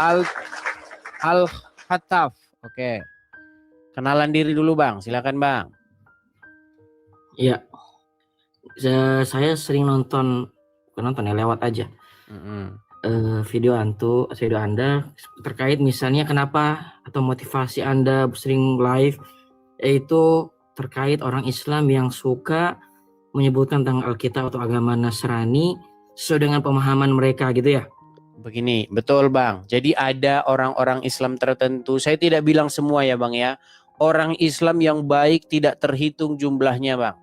Al Al-Khattaf. Oke. Kenalan diri dulu Bang, silakan Bang. Iya, saya sering nonton ya lewat aja video Anda terkait misalnya kenapa atau motivasi Anda sering live, yaitu terkait orang Islam yang suka menyebutkan tentang Alkitab atau agama Nasrani sesuai dengan pemahaman mereka gitu ya. Begini, betul Bang. Jadi ada orang-orang Islam tertentu, saya tidak bilang semua ya Bang ya. Orang Islam yang baik tidak terhitung jumlahnya Bang.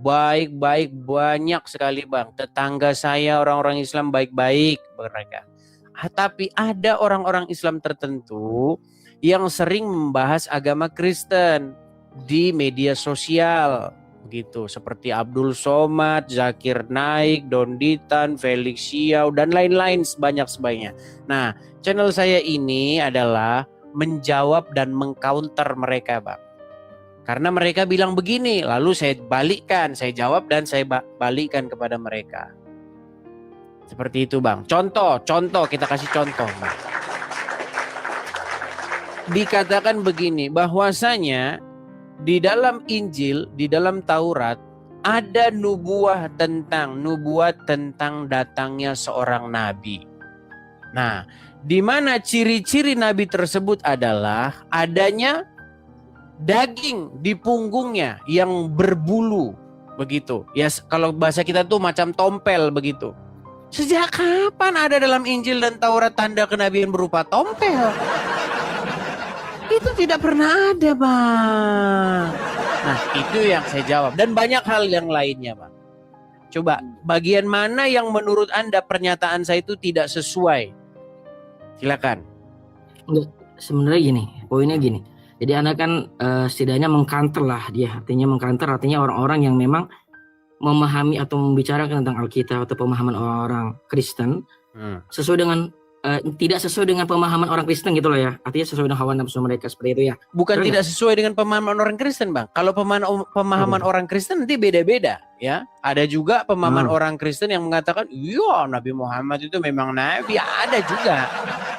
Baik-baik banyak sekali Bang. Tetangga saya orang-orang Islam baik-baik mereka. Tapi ada orang-orang Islam tertentu yang sering membahas agama Kristen di media sosial. Begitu, seperti Abdul Somad, Zakir Naik, Donditan, Felix Xiao, dan lain-lain sebanyak-sebanyaknya. Nah, channel saya ini adalah menjawab dan mengcounter mereka Bang. Karena mereka bilang begini, lalu saya balikkan, saya jawab dan saya balikkan kepada mereka. Seperti itu Bang. Contoh, kita kasih contoh Bang. Dikatakan begini, bahwasanya di dalam Injil, di dalam Taurat ada nubuat tentang datangnya seorang nabi. Nah, di mana ciri-ciri nabi tersebut adalah adanya daging di punggungnya yang berbulu begitu. Ya kalau bahasa kita tuh macam tompel begitu. Sejak kapan ada dalam Injil dan Taurat tanda kenabian berupa tompel? Itu tidak pernah ada Bang. Nah itu yang saya jawab. Dan banyak hal yang lainnya Bang. Coba bagian mana yang menurut Anda pernyataan saya itu tidak sesuai? Silakan. Sebenarnya gini, poinnya gini. Jadi Anda kan setidaknya mengkanter lah dia. Artinya orang-orang yang memang memahami atau membicarakan tentang Alkitab atau pemahaman orang Kristen sesuai dengan tidak sesuai dengan pemahaman orang Kristen gitu loh ya. Artinya sesuai dengan hawa nafsu mereka seperti itu ya. Bukan betul tidak sesuai dengan pemahaman orang Kristen Bang. Kalau pemahaman orang Kristen nanti beda-beda ya. Ada juga pemahaman orang Kristen yang mengatakan, iya Nabi Muhammad itu memang Nabi. Ada juga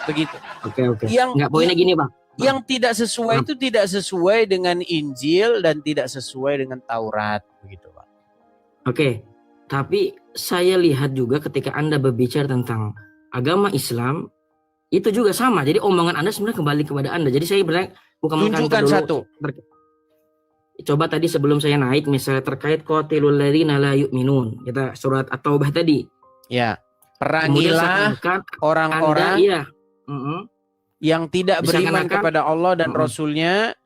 begitu. Oke. Nggak poinnya gini Bang. Yang tidak sesuai itu tidak sesuai dengan Injil dan tidak sesuai dengan Taurat begitu Pak. Oke, tapi saya lihat juga ketika Anda berbicara tentang agama Islam itu juga sama. Jadi omongan Anda sebenarnya kembali kepada Anda. Jadi saya bilang bukan tunjukkan satu. Coba tadi sebelum saya naik misalnya terkait qatilul ladzina la yu'minun. Kita surat At-Taubah tadi. Ya, perangilah orang-orang yang tidak beriman kepada Allah dan Rasul-Nya,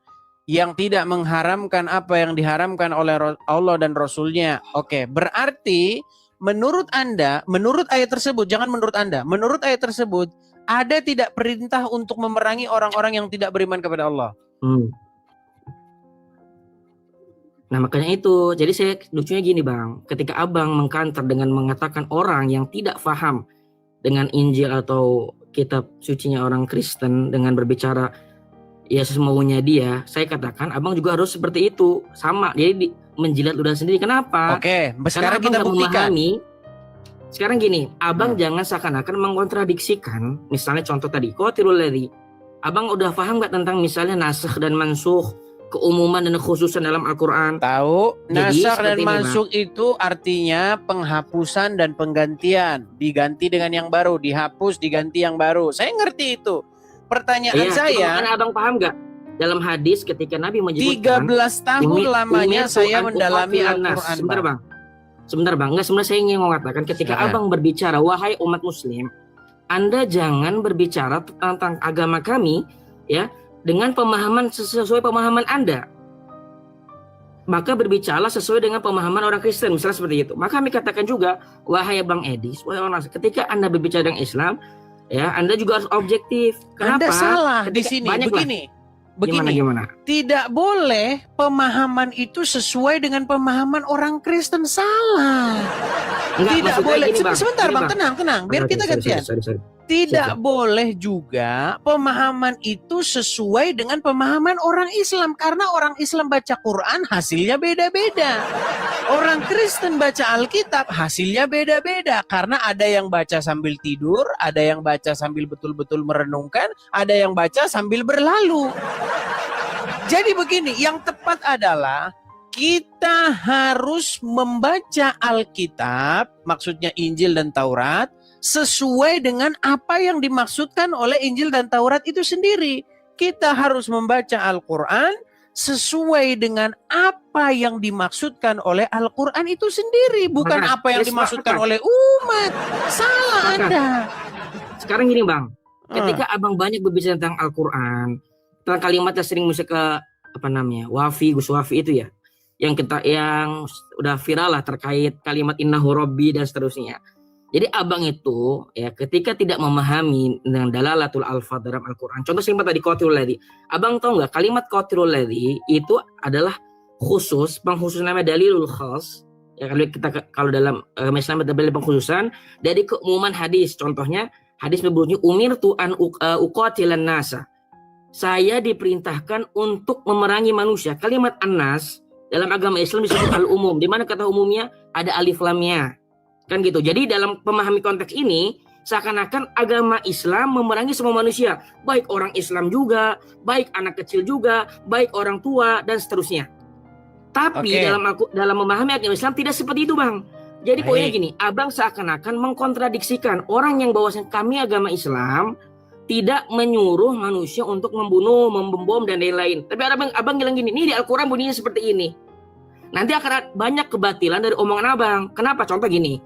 yang tidak mengharamkan apa yang diharamkan oleh Allah dan Rasul-Nya. Oke, berarti menurut Anda, menurut ayat tersebut, jangan menurut Anda, menurut ayat tersebut, ada tidak perintah untuk memerangi orang-orang yang tidak beriman kepada Allah? Nah makanya itu, jadi saya lucunya gini Bang, ketika Abang mengkanter dengan mengatakan orang yang tidak paham dengan Injil atau kitab sucinya orang Kristen dengan berbicara ya semaunya dia, saya katakan Abang juga harus seperti itu, sama, jadi menjilat ludah sendiri. Kenapa? Oke, sekarang kita buktikan. Sekarang gini, Abang jangan seakan-akan mengkontradiksikan, misalnya contoh tadi, qatilul ladzi. Abang udah paham gak tentang misalnya nasakh dan mansukh, keumuman dan kekhususan dalam Al-Quran? Tahu, nasakh dan mansukh itu artinya penghapusan dan penggantian, diganti dengan yang baru, dihapus diganti yang baru. Saya ngerti itu. Pertanyaan saya, Abang paham gak? Dalam hadis ketika Nabi menyebutkan 13 tahun lamanya saya mendalami Al-Quran. Sebentar bang, enggak, sebenarnya saya ingin mengatakan ketika Abang berbicara, wahai umat muslim, Anda jangan berbicara tentang agama kami ya dengan pemahaman sesuai pemahaman Anda. Maka berbicara sesuai dengan pemahaman orang Kristen, misalnya seperti itu. Maka kami katakan juga, wahai Bang Edis, wahai orang, ketika Anda berbicara dengan Islam, ya Anda juga harus objektif. Kenapa? Anda salah di sini. Begini. Gimana? Tidak boleh pemahaman itu sesuai dengan pemahaman orang Kristen, salah. Tidak boleh. Sebentar Bang, tenang. Biar kita gantian. Tidak Siap. boleh juga pemahaman itu sesuai dengan pemahaman orang Islam. Karena orang Islam baca Quran hasilnya beda-beda. Orang Kristen baca Alkitab hasilnya beda-beda. Karena ada yang baca sambil tidur, ada yang baca sambil betul-betul merenungkan, ada yang baca sambil berlalu. Jadi begini, yang tepat adalah kita harus membaca Alkitab, maksudnya Injil dan Taurat, sesuai dengan apa yang dimaksudkan oleh Injil dan Taurat itu sendiri. Kita harus membaca Al-Quran sesuai dengan apa yang dimaksudkan oleh Al-Quran itu sendiri, bukan Sepakat. apa yang Ya, dimaksudkan sepakat. oleh umat. Salah Sepakat. Anda. Sekarang gini Bang, ketika Abang banyak berbicara tentang Al-Quran, tentang kalimat yang sering musik ke Wafi, Gus Wafi itu ya, yang udah viral lah terkait kalimat innahu rabbi dan seterusnya. Jadi abang itu ya ketika tidak memahami dengan dalalatul alfaz dalam Al-Quran. Contoh simpel tadi qatilul ladzi. Abang tahu nggak kalimat qatilul ladzi itu adalah khusus, pengkhususan namanya dalilul khas. Ya kalau dalam Islam ada dalil pengkhususan dari keumuman hadis. Contohnya hadis berbunyi umirtu an uqatilan nasa. Saya diperintahkan untuk memerangi manusia. Kalimat an-nas dalam agama Islam disebut al-umum. Di mana kata umumnya ada alif lamnya. Kan gitu. Jadi dalam memahami konteks ini seakan-akan agama Islam memerangi semua manusia, baik orang Islam juga, baik anak kecil juga, baik orang tua dan seterusnya. Tapi dalam memahami agama Islam tidak seperti itu, Bang. Jadi poinnya gini, abang seakan-akan mengkontradiksikan orang yang bahwasanya kami agama Islam tidak menyuruh manusia untuk membunuh, membom dan lain-lain. Tapi abang bilang gini, ini di Al-Quran bunyinya seperti ini. Nanti akan banyak kebatilan dari omongan abang. Kenapa? Contoh gini,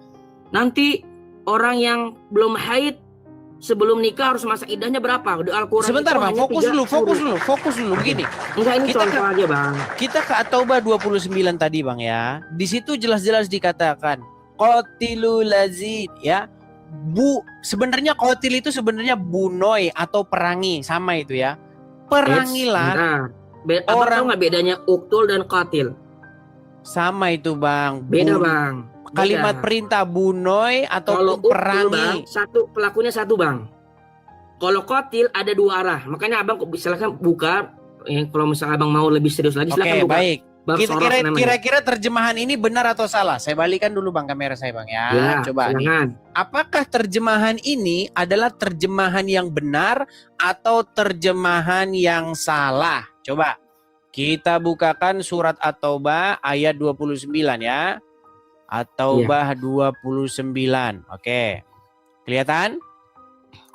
nanti orang yang belum haid sebelum nikah harus masa idahnya berapa? Di Al-Quran sebentar Bang, fokus dulu begini. Enggak, ini contoh aja Bang. Kita ke At-Taubah 29 tadi Bang ya. Di situ jelas-jelas dikatakan qatilul lazin ya. Sebenarnya qatil itu sebenarnya bunoi atau perangi, sama itu ya. Perangilah. Abang tahu nggak bedanya uktul dan qatil? Sama itu Bang. Beda Bang. Kalimat perintah bunoi atau perangi. Bang, pelakunya satu Bang. Kalau qatil ada dua arah. Makanya abang silakan buka. Kalau misalnya abang mau lebih serius lagi silakan buka. Baik. Kira-kira terjemahan ini benar atau salah? Saya balikan dulu Bang kamera saya Bang ya. Coba nih. Apakah terjemahan ini adalah terjemahan yang benar atau terjemahan yang salah? Coba kita bukakan surat At-Taubah ayat 29 ya. At-Taubah 29. Oke. Kelihatan?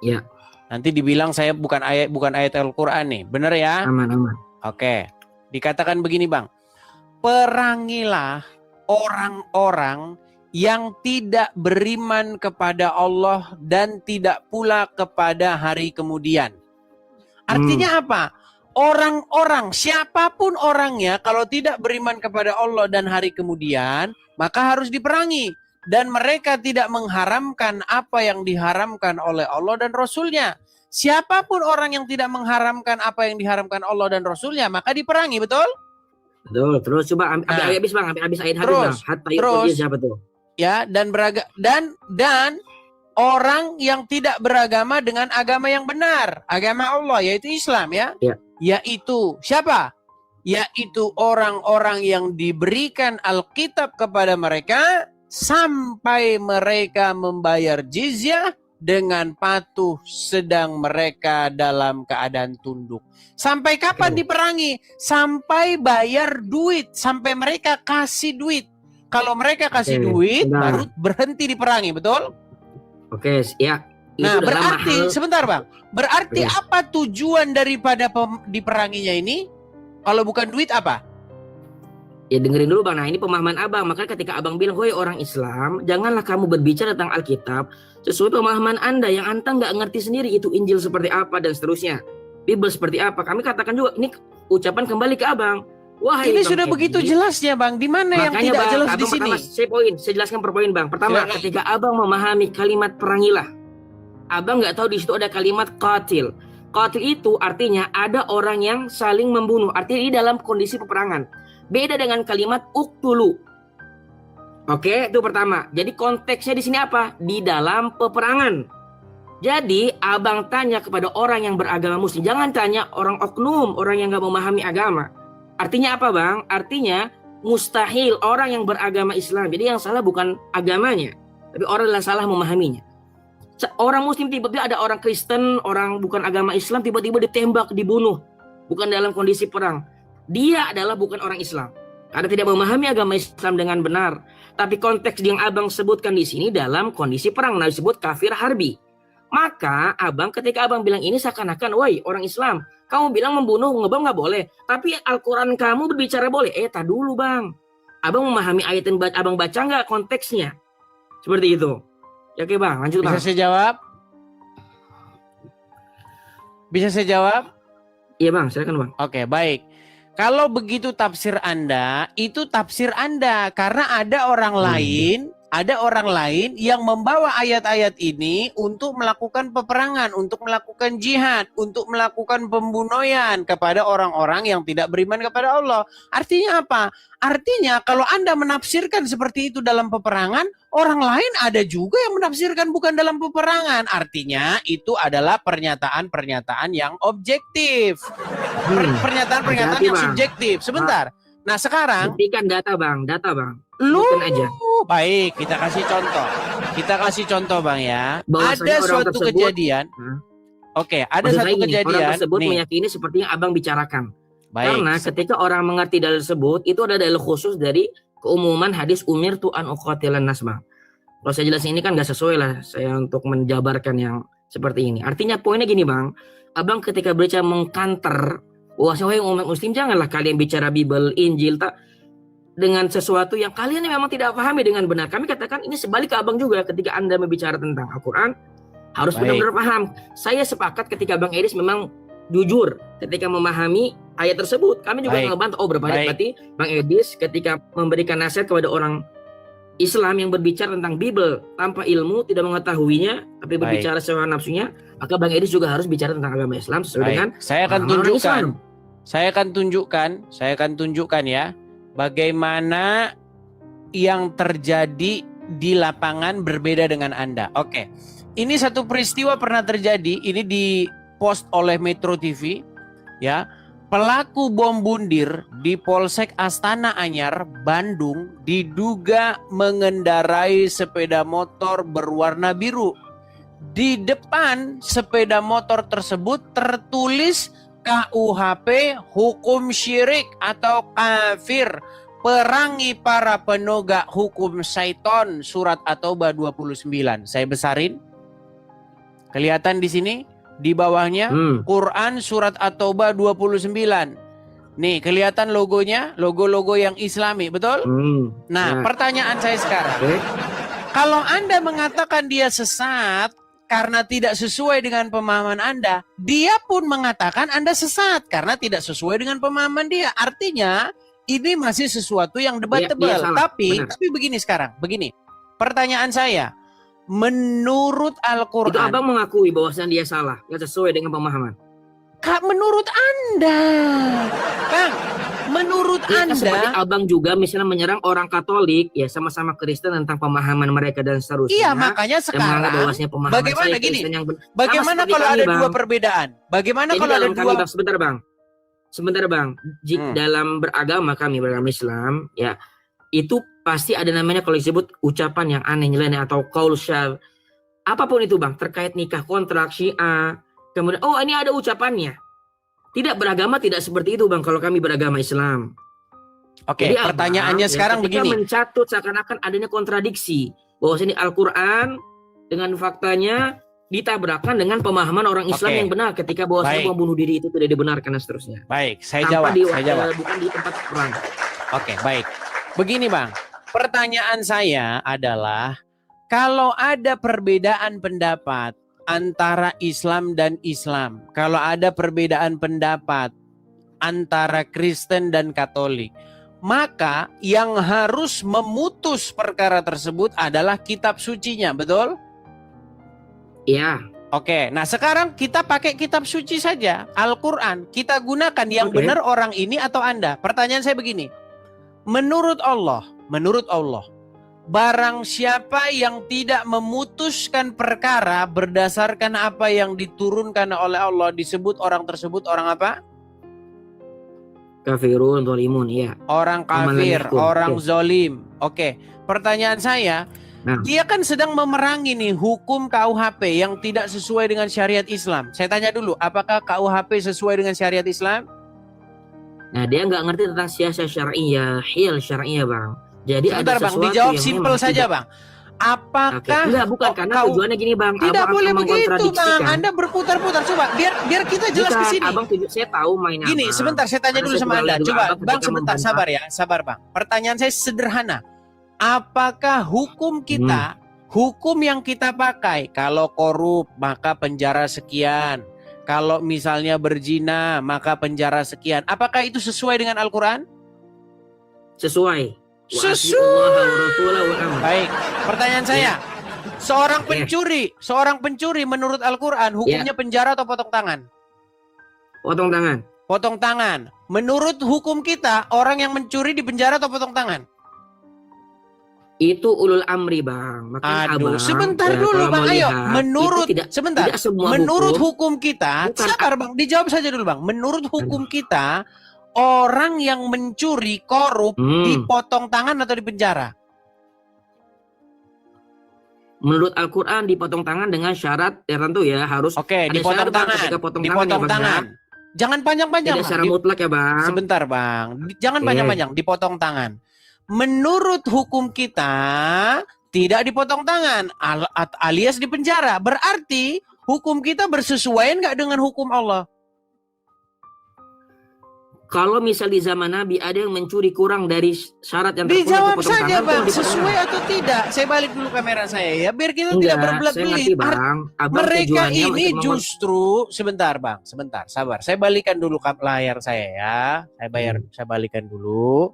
Ya. Nanti dibilang saya bukan ayat Al-Qur'an nih. Benar ya? Aman. Oke. Dikatakan begini Bang. Perangilah orang-orang yang tidak beriman kepada Allah dan tidak pula kepada hari kemudian. Artinya apa? Orang-orang, siapapun orangnya, kalau tidak beriman kepada Allah dan hari kemudian, maka harus diperangi. Dan mereka tidak mengharamkan apa yang diharamkan oleh Allah dan Rasulnya. Siapapun orang yang tidak mengharamkan apa yang diharamkan Allah dan Rasulnya, maka diperangi, betul? Betul. Terus coba ambil habis Bang, habis ayat hadis Bang. Terus siapa tuh? Ya, dan orang yang tidak beragama dengan agama yang benar, agama Allah yaitu Islam ya. Yaitu siapa? Yaitu orang-orang yang diberikan Alkitab kepada mereka sampai mereka membayar jizyah dengan patuh sedang mereka dalam keadaan tunduk. Sampai kapan diperangi? Sampai bayar duit, sampai mereka kasih duit. Kalau mereka kasih duit baru berhenti diperangi, betul? Oke, ya. Nah, berarti sebentar Bang. Berarti apa tujuan daripada diperanginya ini? Kalau bukan duit apa? Ya dengerin dulu Bang. Nah, ini pemahaman Abang. Makanya ketika Abang bilang, "Woi orang Islam, janganlah kamu berbicara tentang Alkitab sesuai pemahaman Anda yang Anda nggak ngerti sendiri itu Injil seperti apa dan seterusnya. Bible seperti apa." Kami katakan juga ini ucapan kembali ke Abang. Wahai ini sudah begitu jelasnya Bang. Di mana yang tidak Bang, jelas di sini? Saya jelaskan per poin Bang. Pertama, ketika Abang memahami kalimat perangilah, Abang nggak tahu di situ ada kalimat qatil. Qatil itu artinya ada orang yang saling membunuh. Artinya ini dalam kondisi peperangan. Beda dengan kalimat uktulu. Oke, itu pertama. Jadi konteksnya di sini apa? Di dalam peperangan. Jadi abang tanya kepada orang yang beragama muslim, jangan tanya orang oknum, orang yang nggak memahami agama. Artinya apa bang? Artinya mustahil orang yang beragama Islam. Jadi yang salah bukan agamanya, tapi orang yang salah memahaminya. Orang muslim tiba-tiba ada orang Kristen, orang bukan agama Islam tiba-tiba ditembak, dibunuh. Bukan dalam kondisi perang. Dia adalah bukan orang Islam. Karena tidak memahami agama Islam dengan benar. Tapi konteks yang abang sebutkan di sini dalam kondisi perang. Nah disebut kafir harbi. Maka abang ketika abang bilang ini seakan-akan, woi orang Islam, kamu bilang membunuh, ngebom nggak boleh. Tapi Al-Quran kamu berbicara boleh. Tak dulu bang. Abang memahami ayat yang abang baca nggak konteksnya? Seperti itu. Ya oke bang, lanjut bang. Bisa saya jawab? Bisa saya jawab? Iya bang, silakan bang. Oke, baik. Kalau begitu tafsir Anda, itu tafsir Anda. Karena ada orang lain yang membawa ayat-ayat ini untuk melakukan peperangan, untuk melakukan jihad, untuk melakukan pembunuhan kepada orang-orang yang tidak beriman kepada Allah. Artinya apa? Artinya kalau Anda menafsirkan seperti itu dalam peperangan, orang lain ada juga yang menafsirkan bukan dalam peperangan. Artinya itu adalah pernyataan-pernyataan yang objektif. Pernyataan-pernyataan yang subjektif. Sebentar. Nah sekarang buktikan data bang. Lu aja. Baik, kita kasih contoh. Kita kasih contoh bang ya. Bahwasanya Ada suatu kejadian. Oke, ada satu kejadian. Orang tersebut meyakini seperti yang abang bicarakan. Baik. Karena ketika orang mengerti dalil tersebut, itu ada dalil khusus dari keumuman hadis umirtu an uqatilan nas bang. Kalau saya jelasin ini kan nggak sesuai lah saya untuk menjabarkan yang seperti ini. Artinya poinnya gini bang, abang ketika berbicara mengkanter, wahai umat muslim janganlah kalian bicara Bible, Injil tak dengan sesuatu yang kalian memang tidak pahami dengan benar. Kami katakan ini sebalik ke abang juga ketika Anda berbicara tentang Al-Quran harus benar-benar paham. Saya sepakat ketika Bang Edis memang jujur ketika memahami ayat tersebut. Kami juga ngebantah, berarti Bang Edis ketika memberikan nasihat kepada orang Islam yang berbicara tentang Bible tanpa ilmu, tidak mengetahuinya, tapi berbicara sesuai nafsunya, maka Bang Edis juga harus bicara tentang agama Islam sesuai dengan saya akan tunjukkan ya bagaimana yang terjadi di lapangan berbeda dengan Anda. Oke. Ini satu peristiwa pernah terjadi, ini di post oleh Metro TV ya. Pelaku bom bundir di Polsek Astana Anyar, Bandung diduga mengendarai sepeda motor berwarna biru. Di depan sepeda motor tersebut tertulis KUHP hukum syirik atau kafir, perangi para penogak hukum syaiton, surat At-Taubah 29. Saya besarin. Kelihatan di sini di bawahnya Quran surat At-Taubah 29. Nih, kelihatan logonya, logo-logo yang Islami, betul? Nah, pertanyaan saya sekarang. Kalau Anda mengatakan dia sesat karena tidak sesuai dengan pemahaman Anda, dia pun mengatakan Anda sesat karena tidak sesuai dengan pemahaman dia. Artinya, ini masih sesuatu yang debatable. Tapi begini sekarang, begini. Pertanyaan saya, menurut Al-Quran, itu abang mengakui bahwasanya dia salah, nggak sesuai dengan pemahaman. Kak, menurut Anda, Kang, menurut Anda, seperti abang juga misalnya menyerang orang Katolik, ya sama-sama Kristen tentang pemahaman mereka dan seterusnya. Iya, makanya sekarang, bagaimana gini? Bagaimana kalau ada dua perbedaan? Bagaimana kalau ada dua? Sebentar bang. Dalam beragama kami beragama Islam, ya itu pasti ada namanya kalau disebut ucapan yang aneh, nyeleneh atau qaul syadz. Apapun itu bang, terkait nikah, kontrak, syiah. Kemudian, ini ada ucapannya. Tidak beragama tidak seperti itu bang kalau kami beragama Islam. Oke, pertanyaannya sekarang begini. Mencatut seakan-akan adanya kontradiksi. Bahwasanya Al-Quran dengan faktanya ditabrakkan dengan pemahaman orang Islam yang benar ketika bahwasanya membunuh diri itu tidak dibenarkan dan seterusnya. Baik, saya jawab. Bukan di tempat perang. Oke, baik. Begini bang, pertanyaan saya adalah kalau ada perbedaan pendapat antara Islam dan Islam, kalau ada perbedaan pendapat antara Kristen dan Katolik, maka yang harus memutus perkara tersebut adalah kitab sucinya, betul? Iya. Oke, nah sekarang kita pakai kitab suci saja, Al-Quran. Kita gunakan yang benar orang ini atau Anda. Pertanyaan saya begini, menurut Allah, barang siapa yang tidak memutuskan perkara berdasarkan apa yang diturunkan oleh Allah, disebut orang tersebut orang apa? Kafirun, zalimun, ya. Orang kafir, orang zolim. Oke. Pertanyaan saya, dia kan sedang memerangi nih hukum KUHP yang tidak sesuai dengan syariat Islam. Saya tanya dulu, apakah KUHP sesuai dengan syariat Islam? Nah, dia nggak ngerti tentang siasat syar'iyah, hil syar'iyah, Bang. Jadi sebentar, ada Bang, sesuatu dijawab yang simpel saja, Bang. Apakah enggak, bukan karena tujuannya gini, Bang. Tidak boleh begitu, Bang. Anda berputar-putar. Coba biar kita jelas ke sini. Abang saya tahu main apa. Gini, sebentar saya tanya dulu sama Anda. Coba, Bang, sebentar sabar ya. Sabar, Bang. Pertanyaan saya sederhana. Apakah hukum kita, hukum yang kita pakai, kalau korup maka penjara sekian, kalau misalnya berzina maka penjara sekian, apakah itu sesuai dengan Al-Quran? Sesuai. Baik, pertanyaan saya, seorang pencuri menurut Al-Quran hukumnya penjara atau potong tangan? Potong tangan. Potong tangan. Menurut hukum kita, orang yang mencuri di penjara atau potong tangan? Itu ulul amri, Bang. Makanya Abang, sebentar dulu, Bang. Ayo, menurut sebentar. Menurut hukum kita, sabar, Bang. Dijawab saja dulu, Bang. Menurut hukum kita, orang yang mencuri korup dipotong tangan atau dipenjara? Menurut Al-Quran dipotong tangan dengan syarat tertentu ya, harus. Oke, dipotong tangan. Dipotong tangan. Jangan panjang-panjang. Tidak secara mutlak ya, Bang. Sebentar, Bang. Jangan panjang-panjang. Dipotong tangan. Menurut hukum kita tidak dipotong tangan alias dipenjara. Berarti hukum kita bersesuaian nggak dengan hukum Allah? Kalau misal di zaman Nabi ada yang mencuri kurang dari syarat yang terpenuhi, dijawab saja, Bang, sesuai atau tidak. Saya balik dulu kamera saya ya, biar kita tidak berbelat-belit. Mereka ini justru sebentar, Bang, sebentar, sabar. Saya balikan dulu layar saya ya. Saya balikan dulu.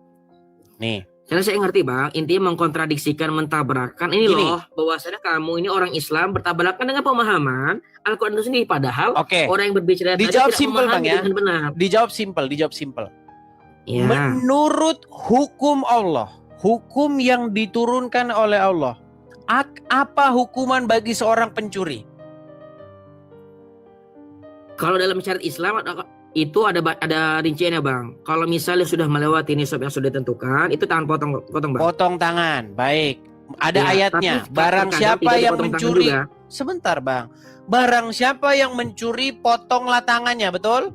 Nih. Karena saya ngerti, Bang, intinya mengkontradiksikan, mentabrakan ini gini, loh, bahwasanya kamu ini orang Islam bertabrakan dengan pemahaman Al-Quran itu sendiri, padahal orang yang berbicara dijawab simpel, Bang, ya. Dijawab simpel. Ya. Menurut hukum Allah, hukum yang diturunkan oleh Allah, apa hukuman bagi seorang pencuri? Kalau dalam syariat Islam itu ada rinciannya, Bang. Kalau misalnya sudah melewati nisab yang sudah ditentukan, itu tangan potong, Bang. Potong tangan, baik. Ada ayatnya. Barang siapa yang mencuri, sebentar, Bang. Barang siapa yang mencuri, potonglah tangannya, betul?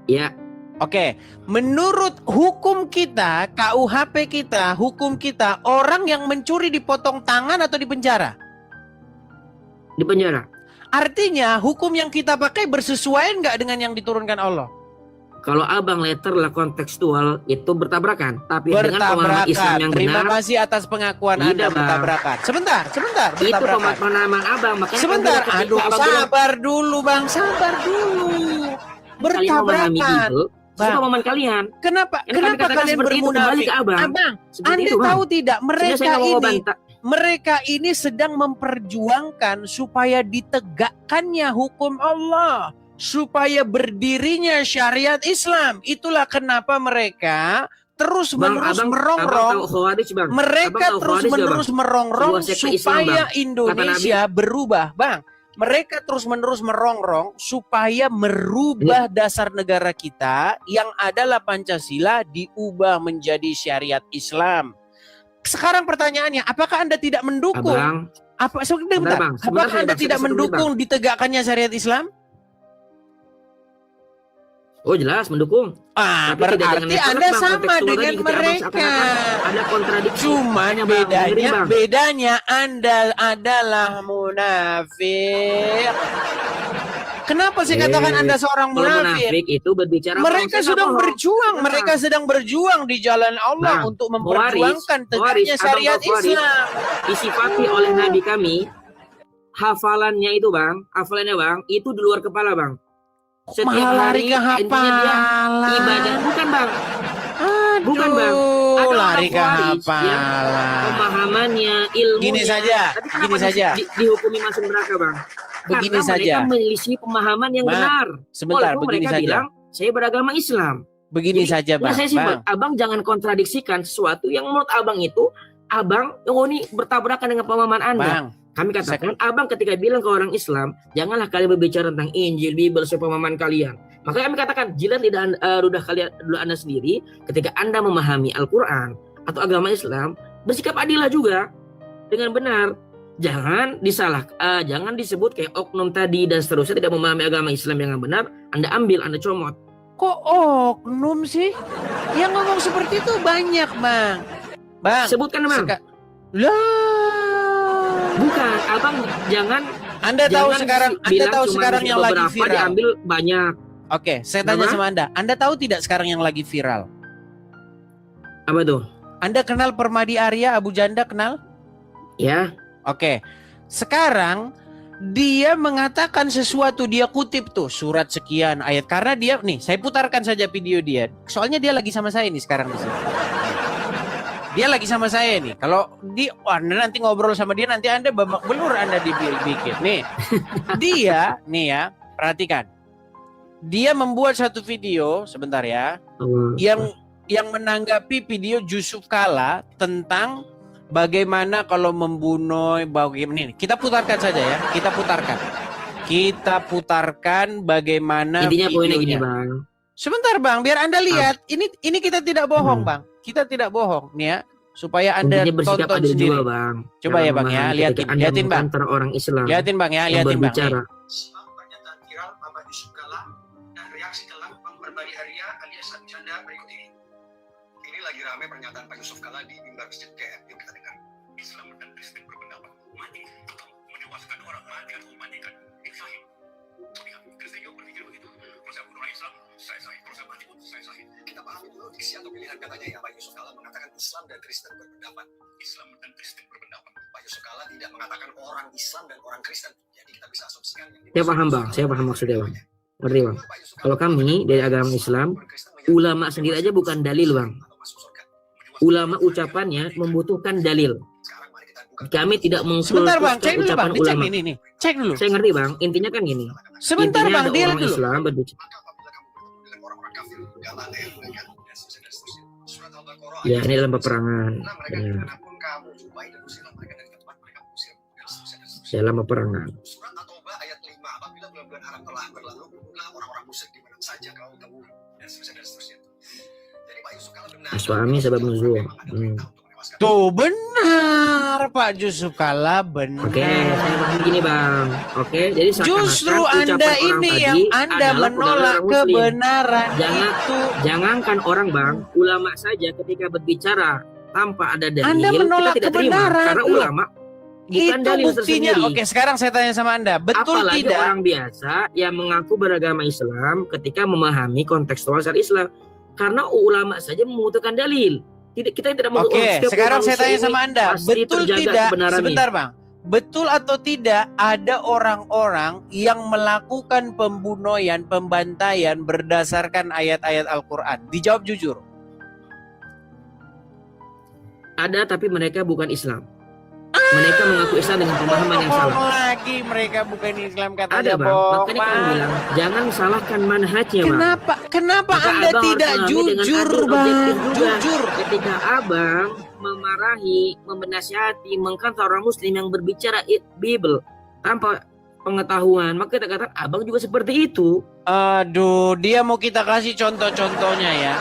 Ya. Oke. Menurut hukum kita, KUHP kita, hukum kita, orang yang mencuri dipotong tangan atau dipenjara? Dipenjara. Artinya hukum yang kita pakai bersesuaian nggak dengan yang diturunkan Allah? Kalau Abang letter kontekstual itu bertabrakan, tapi dengan pemahaman Islam yang benar. Terima kasih atas pengakuan Anda, bertabrakan. Sebentar. Itu pemahaman Abang. Makanya sebentar, aduh, sabar dulu, Bang, sabar dulu. Bertabrakan. Pemahaman kalian. Kenapa kalian bermunafik? Abang, Anda tahu tidak mereka ini sedang memperjuangkan supaya ditegakkannya hukum Allah, supaya berdirinya syariat Islam. Itulah kenapa mereka terus-menerus merongrong. Mereka terus-menerus merongrong supaya Indonesia berubah, Bang. Mereka terus-menerus merongrong supaya merubah dasar negara kita yang adalah Pancasila diubah menjadi syariat Islam. Sekarang pertanyaannya, apakah Anda tidak mendukung? Apakah Anda tidak mendukung ditegakkannya syariat Islam? Oh, jelas mendukung. Berarti Anda sama dengan mereka. Ada kontradiksi. Cuman bedanya Anda adalah munafik. Kenapa saya katakan Anda seorang munafik? Itu berbicara mereka sedang berjuang di jalan Allah untuk memperjuangkan tegaknya syariat Islam. Disifati oleh Nabi kami, hafalannya itu, Bang, itu di luar kepala, Bang. Setiap hari hafalan. Ibadah bukan, Bang. Bukan, Bang. Ada lari ke hafalan. Pemahamannya, ilmunya. Gini saja. Dihukumi masuk neraka, Bang. Begini saja. Mereka menyelisih pemahaman yang benar. Sebentar, begini mereka saja. Bilang, saya beragama Islam. Begini saja, Bang. Abang jangan kontradiksikan sesuatu yang menurut Abang itu abang, oh ini bertabrakan dengan pemahaman Anda. Bang, Kami katakan, abang ketika bilang ke orang Islam, janganlah kalian berbicara tentang Injil, Bible, sepemahaman kalian. Maka kami katakan, jika tidak ludah kalian dulu Anda sendiri, ketika Anda memahami Al-Quran atau agama Islam, bersikap adillah juga dengan benar. Jangan jangan disebut kayak oknum tadi dan seterusnya tidak memahami agama Islam yang benar, Anda ambil, Anda comot. kok oknum sih? Yang ngomong seperti itu banyak, Bang. Bang, Sebutkan, Bang. Lah. Bukan, abang jangan. Anda tahu sekarang yang lagi viral. Diambil banyak. Oke, saya tanya sama Anda. Anda tahu tidak sekarang yang lagi viral? Apa tuh? Anda kenal Permadi Arya, Abu Janda kenal? Ya. Oke. Sekarang dia mengatakan sesuatu, dia kutip tuh surat sekian ayat, karena dia nih, saya putarkan saja video dia. Soalnya dia lagi sama saya nih sekarang di sini. Dia lagi sama saya nih. Kalau Anda nanti ngobrol sama dia, nanti Anda babak belur Anda dibikin. Nih. Dia nih ya, perhatikan. Dia membuat satu video sebentar ya. Yang menanggapi video Yusuf Kala tentang bagaimana kalau membunuh, bagaimana ini. Kita putarkan saja ya. Kita putarkan bagaimana intinya poinnya videonya. gini, Bang. Sebentar, Bang, biar Anda lihat. Ini kita tidak bohong, Bang. Kita tidak bohong nih ya, supaya Anda bersikap tonton adil sendiri. juga, Bang. Coba ya, Bang ya, liatin Bang. Antara orang Islam. Liatin Bang ya, liatin Bang. Berbicara. Pernyataan viral Bapak Yusuf Kala dan reaksi telak Bang Permadi Arya alias Abu Janda berikut ini. Ini lagi rame pernyataan Pak Yusuf Kala di mimbar Masjid KM yang kita dengar. Islam dan Kristen berpendapat mati atau menewaskan orang mati atau mematikan. Ini sahih. Lihat, Kristen juga berpikir begitu. Kalau saya bunuh orang Islam, saya sahih. Kalau saya mati pun, saya sahih. Kita pahami dulu diksi atau pilihan katanya ya. Pak Yusuf Kala mengatakan Islam dan Kristen berpendapat. Islam dan Kristen berpendapat. Pak Yusuf Kala tidak mengatakan orang Islam dan orang Kristen. Jadi kita bisa asumsikan yang Saya paham, Bang. Saya paham maksudnya, Bang. Ngerti, Bang? Kalau kami dari agama Islam, ulama sendiri aja bukan dalil, Bang. Ulama ucapannya membutuhkan dalil. Kami tidak Sebentar, Bang, cek dulu, ucapan Bang. Dicek ulama. ini. Cek dulu. Saya ngerti, Bang. Intinya kan gini. Sebentar, Intinya Bang, ada dia orang dulu. Islam berbicara. Ya, ini dalam peperangan. Ya. Dalam peperangan. Surat At-Taubah ayat 5, apabila bulan-bulan haram telah berlalu, bunuhlah orang-orang musyrik di mana saja kau temui, dan seterusnya. Jadi Pak Yusuf Kala benar. Suami sebab nuzul. Tuh benar, Pak Yusuf Kala benar. Oke, saya paham gini, Bang. Oke, jadi Justru ucapan Anda orang ini tadi yang Anda adalah menolak orang Muslim. kebenaran itu. Jangankan orang, Bang, ulama saja ketika berbicara tanpa ada dalil, Anda menolak kita tidak kebenaran. terima karena Loh, ulama bukan itu dalil buktinya. tersendiri. Oke, sekarang saya tanya sama Anda, betul Apalagi tidak? orang biasa yang mengaku beragama Islam ketika memahami kontekstual syariat Islam, karena ulama saja membutuhkan dalil. Kita tidak mau. Oke, sekarang saya tanya sama Anda, betul tidak? Sebentar, Bang. Betul atau tidak ada orang-orang yang melakukan pembunuhan, pembantaian berdasarkan ayat-ayat Al-Quran? Dijawab jujur. Ada, tapi mereka bukan Islam. Mereka mengaku Islam dengan pemahaman yang salah. Lagi mereka bukan Islam, katanya Ada, Bang. bohong, Makanya kan Bang. bilang jangan salahkan manhajnya, Bang. Kenapa Maka Anda Abang tidak harus memahami jujur, dengan adil, Bang? objektif juga. Jujur. Ketika Abang memarahi, menasihati, mengkantar orang Muslim yang berbicara Bible tanpa pengetahuan, maka kita katakan Abang juga seperti itu. Aduh, dia mau kita kasih contoh-contohnya ya.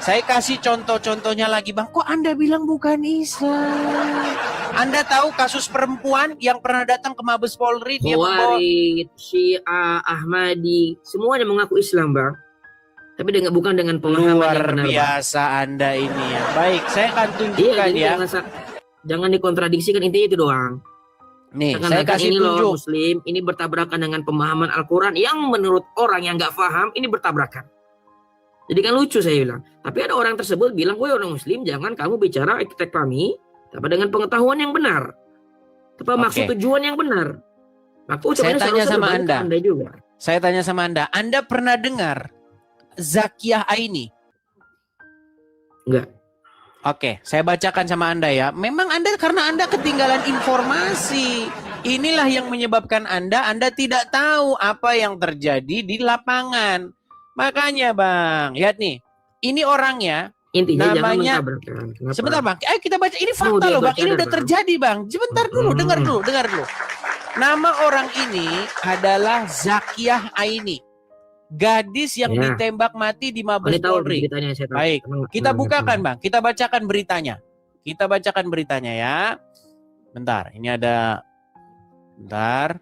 Saya kasih contoh-contohnya lagi, Bang. Kok Anda bilang bukan Islam? Anda tahu kasus perempuan yang pernah datang ke Mabes Polri, dia membawa Khawarij, Syiah, Ahmadi, semuanya mengaku Islam, Bang. Tapi bukan dengan pemahaman luar yang benar, Bang. biasa Anda ini ya. Baik, saya akan Iya, tunjukkan jadi ya. jangan dikontradiksikan, intinya itu doang. Nih, saya Seakan-akan kasih ini loh tunjuk. Muslim, ini bertabrakan dengan pemahaman Al-Quran yang menurut orang yang nggak paham ini bertabrakan. Jadi kan lucu saya bilang. Tapi ada orang tersebut bilang, gue orang Muslim, jangan kamu bicara etiket kami, tapi dengan pengetahuan yang benar, tapi maksud tujuan yang benar. Maka Saya tanya sama Anda juga. Saya tanya sama Anda pernah dengar Zakiyah Aini? Enggak. Oke, saya bacakan sama Anda ya. Memang karena Anda ketinggalan informasi. Inilah yang menyebabkan Anda tidak tahu apa yang terjadi di lapangan. Makanya Bang, lihat nih. Ini orangnya Intinya jangan Namanya, mentabrakan. Kenapa? sebentar Bang, ayo kita baca, ini Oh, fakta dia loh Bang, baca ini ada, udah Bang. terjadi Bang. Sebentar dulu, dengar Hmm. dulu. Nama orang ini adalah Zakiah Aini, gadis yang Ya. ditembak mati di Oh, Mabes ini tahu Polri. ceritanya saya tahu. Baik, Emang kita nggak bukakan ngerti. Bang, kita bacakan beritanya. Kita bacakan beritanya ya. Bentar, ini ada, bentar.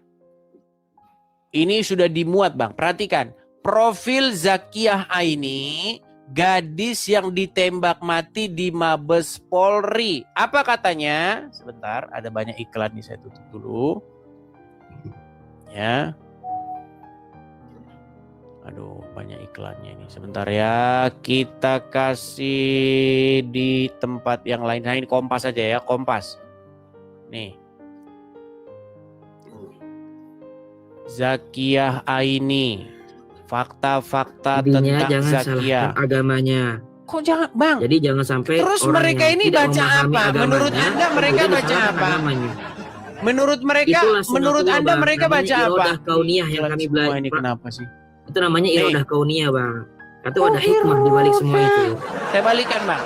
Ini sudah dimuat Bang, perhatikan. Profil Zakiah Aini, gadis yang ditembak mati di Mabes Polri. Apa katanya? Sebentar, ada banyak iklan nih, saya tutup dulu. Ya. Aduh, banyak iklannya ini. Sebentar ya, kita kasih di tempat yang lain. Nah, ini Kompas aja ya, Kompas. Nih. Zakiah Aini. Fakta-fakta Intinya tentang jangan Zakiah. salahkan agamanya. Kok jangan, Bang? Jadi jangan sampai Terus orang mereka yang ini tidak baca memahami apa? agamanya, Menurut Anda mereka kemudian baca disalahkan apa? agamanya. Menurut mereka, Itulah menurut sunatullah, Anda Bang. mereka Namanya baca apa? irodah kauniyah yang Iklan kami semua belajar. ini kenapa sih? Itu namanya Nih. irodah kauniyah, Bang. Itu Oh, ada hikmah di balik semua itu. Saya balikan Bang.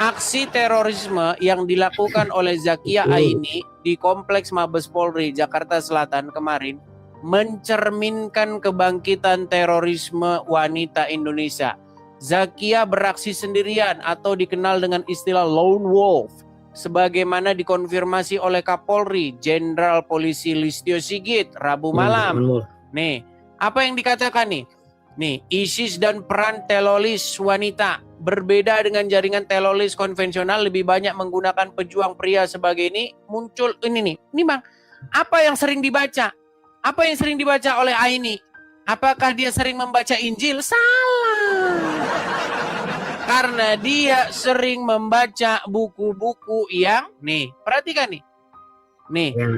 Aksi terorisme yang dilakukan oleh Zakiah Betul. Aini di Kompleks Mabes Polri Jakarta Selatan kemarin mencerminkan kebangkitan terorisme wanita Indonesia. Zakiah beraksi sendirian atau dikenal dengan istilah lone wolf, sebagaimana dikonfirmasi oleh Kapolri Jenderal Polisi Listio Sigit Rabu malam. Nih, apa yang dikatakan nih? Nih, ISIS dan peran teroris wanita berbeda dengan jaringan teroris konvensional, lebih banyak menggunakan pejuang pria sebagai ini. Muncul ini nih. Ini Bang, apa yang sering dibaca? Apa yang sering dibaca oleh Aini? Apakah dia sering membaca Injil? Salah. Karena dia sering membaca buku-buku yang nih, perhatikan nih. Nih. Ya.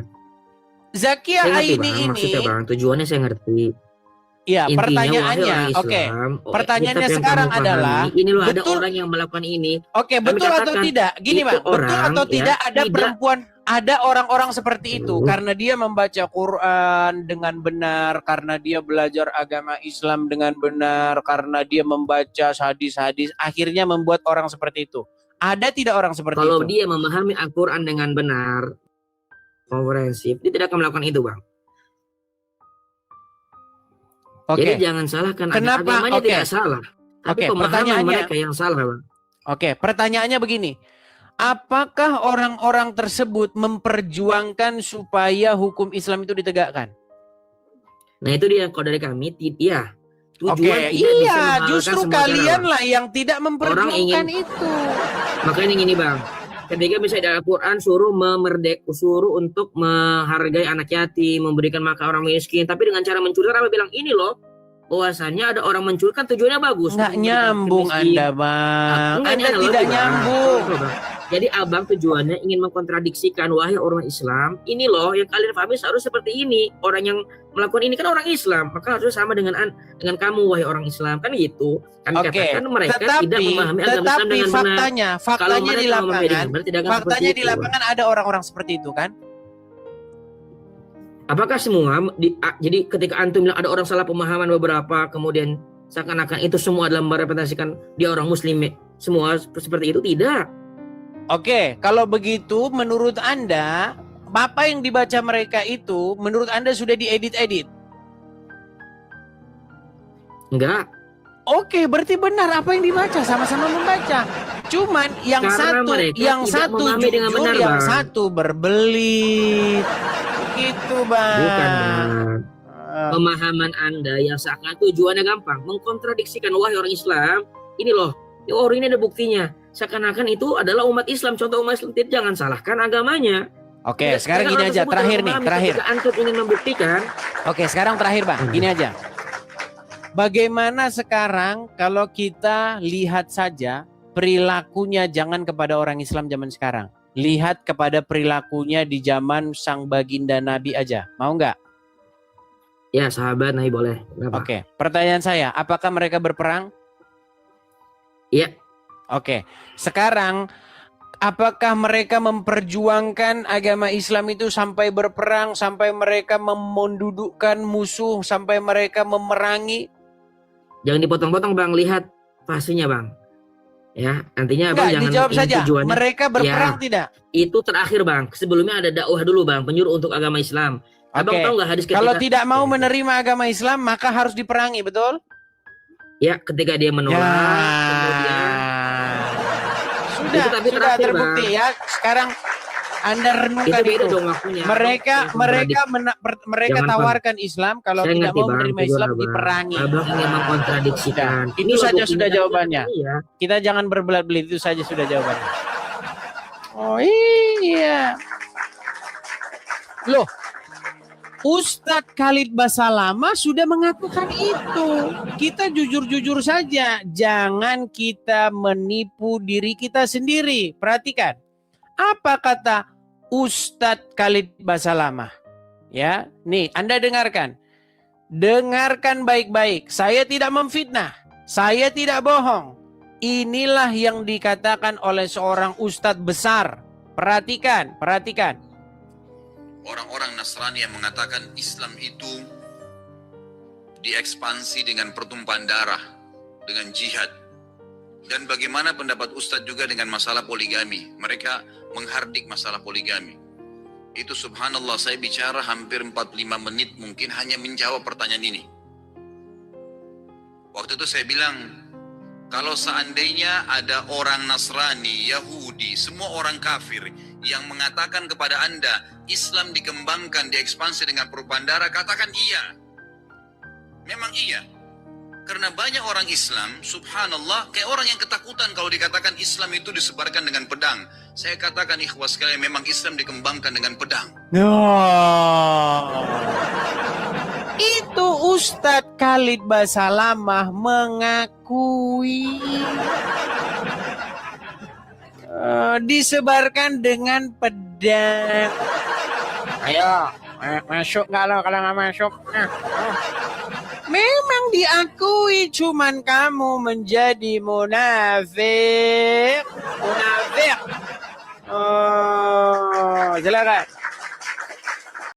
Zakiah Saya ngerti, Aini Bang, ini, maksudnya Bang, tujuannya saya ngerti. ya, Intinya, pertanyaannya, wahai orang oke. Islam, Pertanyaannya kitab yang sekarang kamu pahami, adalah, ini loh ada betul- orang yang melakukan ini. Oke, Kami betul atau katakan, tidak? Gini itu Bang, betul orang, atau ya, tidak ada tidak- perempuan, ada orang-orang seperti itu Hmm. karena dia membaca Quran dengan benar, karena dia belajar agama Islam dengan benar, karena dia membaca hadis-hadis, akhirnya membuat orang seperti itu. Ada tidak orang seperti Kalau itu? dia memahami Al-Quran dengan benar, komprehensif, dia tidak akan melakukan itu, Bang. Oke. Jadi jangan salahkan, Kenapa? agamanya Oke. tidak salah. Tapi Oke, pemahaman pertanyaannya- mereka yang salah, Bang. Oke, pertanyaannya begini. Apakah orang-orang tersebut memperjuangkan supaya hukum Islam itu ditegakkan? Nah itu dia, kalau dari kami, ya. Oke, Tujuan tidak bisa iya, menghalalkan justru semua cara, Bang. kalianlah yang tidak memperjuangkan ingin- itu. Makanya gini, Bang. Ketika misalnya dalam Al-Quran suruh untuk menghargai anak yatim, memberikan makan orang miskin, tapi dengan cara mencuri, apa bilang ini loh, bahwasannya ada orang mencuri kan tujuannya bagus. Nggak memberikan nyambung makan miskin. Anda, Bang. Enggak, Anda ini tidak Bang. nyambung. Betul, Bang. Jadi abang tujuannya ingin mengkontradiksikan, wahai orang Islam, ini loh yang kalian pahami harus seperti ini. Orang yang melakukan ini kan orang Islam, maka harus sama dengan kamu, wahai orang Islam, kan gitu. Kami Oke, katakan mereka tidak memahami agama Islam tetapi dengan benar. faktanya Kalau di mereka memahami lapangan, dengan benar, tidak akan faktanya seperti di itu, Bang. lapangan ada orang-orang seperti itu kan? Apakah semua jadi ketika antum bilang ada orang salah pemahaman beberapa, kemudian seakan-akan itu semua adalah merepresentasikan dia orang muslim semua seperti itu? Tidak. Oke, kalau begitu menurut Anda, apa yang dibaca mereka itu menurut Anda sudah diedit-edit? Enggak. Oke, berarti benar apa yang dibaca, sama-sama membaca. Cuman yang Karena satu, mereka yang tidak satu memahami dengan jujur, benar, yang Bang. satu berbelit. Gitu, Bang. Bukan, Bang. Pemahaman Anda yang seakan tujuannya gampang, mengkontradiksikan, wahai orang Islam, ini loh, ya orang ini ada buktinya. Seakan-akan itu adalah umat Islam, contoh umat Islam, jangan salahkan agamanya. Oke, Ya, sekarang gini orang aja, tersebut terakhir tidak nih, memahami. terakhir. Ketika antum ingin membuktikan, Oke, sekarang terakhir, Bang. Gini aja. Bagaimana sekarang kalau kita lihat saja perilakunya jangan kepada orang Islam zaman sekarang. Lihat kepada perilakunya di zaman sang baginda Nabi aja. Mau nggak? ya sahabat Nabi boleh. Kenapa? Oke, pertanyaan saya, apakah mereka berperang? Iya. Oke, sekarang apakah mereka memperjuangkan agama Islam itu sampai berperang, sampai mereka mendudukkan musuh, sampai mereka memerangi? Jangan dipotong-potong, Bang, lihat fasenya, Bang. Ya, nantinya Abang Enggak, jangan dijawab ingin saja. tujuannya. Mereka berperang Ya. tidak? Itu terakhir Bang. Sebelumnya ada dakwah dulu Bang, penyuruh untuk agama Islam. Abang Oke. tahu nggak hadis ketika Kalau tidak mau menerima agama Islam, maka harus diperangi, betul? ya ketika dia menolak, kemudian Sudah, Itu tapi sudah terakhir, terbukti Bang. ya. Sekarang Anda renungkan itu beda itu. dong waktunya. Mereka Jangan, tawarkan Islam, kalau Saya tidak ngerti, mau Bang, menerima tujuan Islam Abang. diperangi. Abang ingin mengkontradiksikan. Sudah. Itu saja buktinya sudah tadi jawabannya. Iya. Kita jangan berbelit-belit, itu saja sudah jawabannya. Oh iya. Loh, Ustadz Khalid Basalamah sudah mengakukan itu. Kita jujur-jujur saja. Jangan kita menipu diri kita sendiri. Perhatikan. Apa kata Ustadz Khalid Basalamah? Ya, nih Anda dengarkan. Dengarkan baik-baik. Saya tidak memfitnah. Saya tidak bohong. Inilah yang dikatakan oleh seorang ustadz besar. Perhatikan, perhatikan. Orang-orang Nasrani yang mengatakan Islam itu diekspansi dengan pertumpahan darah, dengan jihad. Dan bagaimana pendapat Ustadz juga dengan masalah poligami. Mereka menghardik masalah poligami. Itu subhanallah, saya bicara hampir 45 menit mungkin hanya menjawab pertanyaan ini. Waktu itu saya bilang, kalau seandainya ada orang Nasrani, Yahudi, semua orang kafir yang mengatakan kepada Anda, Islam dikembangkan, diekspansi dengan perubahan darah, katakan iya. Memang iya. Karena banyak orang Islam, subhanallah, kayak orang yang ketakutan kalau dikatakan Islam itu disebarkan dengan pedang. Saya katakan ikhwas sekalian, memang Islam dikembangkan dengan pedang. Itu Ustadz Khalid Basalamah mengakui disebarkan dengan pedang. Ayo, masuk nggak lo? Kalau nggak masuk, memang diakui, cuman kamu menjadi munafik. Munafik. Oh, silakan.